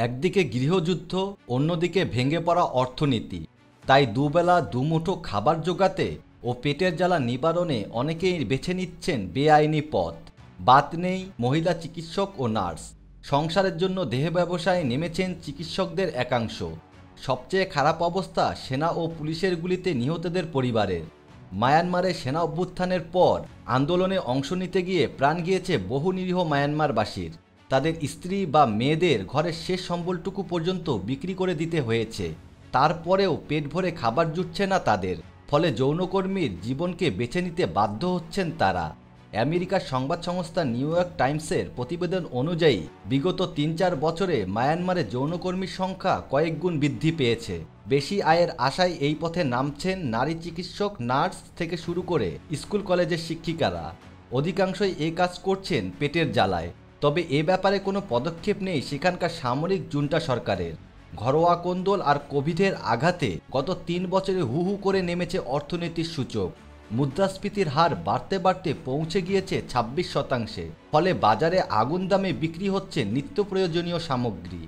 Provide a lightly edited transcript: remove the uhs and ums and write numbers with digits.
একদিকে গৃহযুদ্ধ, অন্যদিকে ভেঙে পড়া অর্থনীতি। তাই দুবেলা দুমুঠো খাবার জোগাতে ও পেটের জ্বালা নিবারণে অনেকেই বেছে নিচ্ছেন বেআইনি পথ। বাদ নেই মহিলা চিকিৎসক ও নার্স। সংসারের জন্য দেহ ব্যবসায় নেমেছেন চিকিৎসকদের একাংশ। সবচেয়ে খারাপ অবস্থা সেনা ও পুলিশের গুলিতে নিহতদের পরিবারের। মায়ানমারে সেনা অভ্যুত্থানের পর আন্দোলনে অংশ নিতে গিয়ে প্রাণ গিয়েছে বহু নিরীহ মায়ানমারবাসীর। তাদের স্ত্রী বা মেয়েদের ঘরের শেষ সম্বলটুকু পর্যন্ত বিক্রি করে দিতে হয়েছে। তারপরেও পেট ভরে খাবার জুটছে না তাদের, ফলে যৌনকর্মীর জীবনকে বেছে নিতে বাধ্য হচ্ছেন তারা। আমেরিকার সংবাদ সংস্থা নিউ ইয়র্ক টাইমসের প্রতিবেদন অনুযায়ী বিগত ৩-৪ বছরে মায়ানমারে যৌনকর্মীর সংখ্যা কয়েক গুণ বৃদ্ধি পেয়েছে। বেশি আয়ের আশায় এই পথে নামছেন নারী চিকিৎসক, নার্স থেকে শুরু করে স্কুল কলেজের শিক্ষিকারা। অধিকাংশই এই কাজ করছেন পেটের জ্বালায়। তবে এ ব্যাপারে কোনো পদক্ষেপ নেই সেখানকার সামরিক জুন্টা সরকারের। ঘরোয়া কোন্দল আর কোভিডের আঘাতে গত ৩ বছরে হু হু করে নেমেছে অর্থনীতির সূচক। মুদ্রাস্ফীতির হার বাড়তে বাড়তে পৌঁছে গিয়েছে ২৬%। ফলে বাজারে আগুন দামে বিক্রি হচ্ছে নিত্য প্রয়োজনীয় সামগ্রী।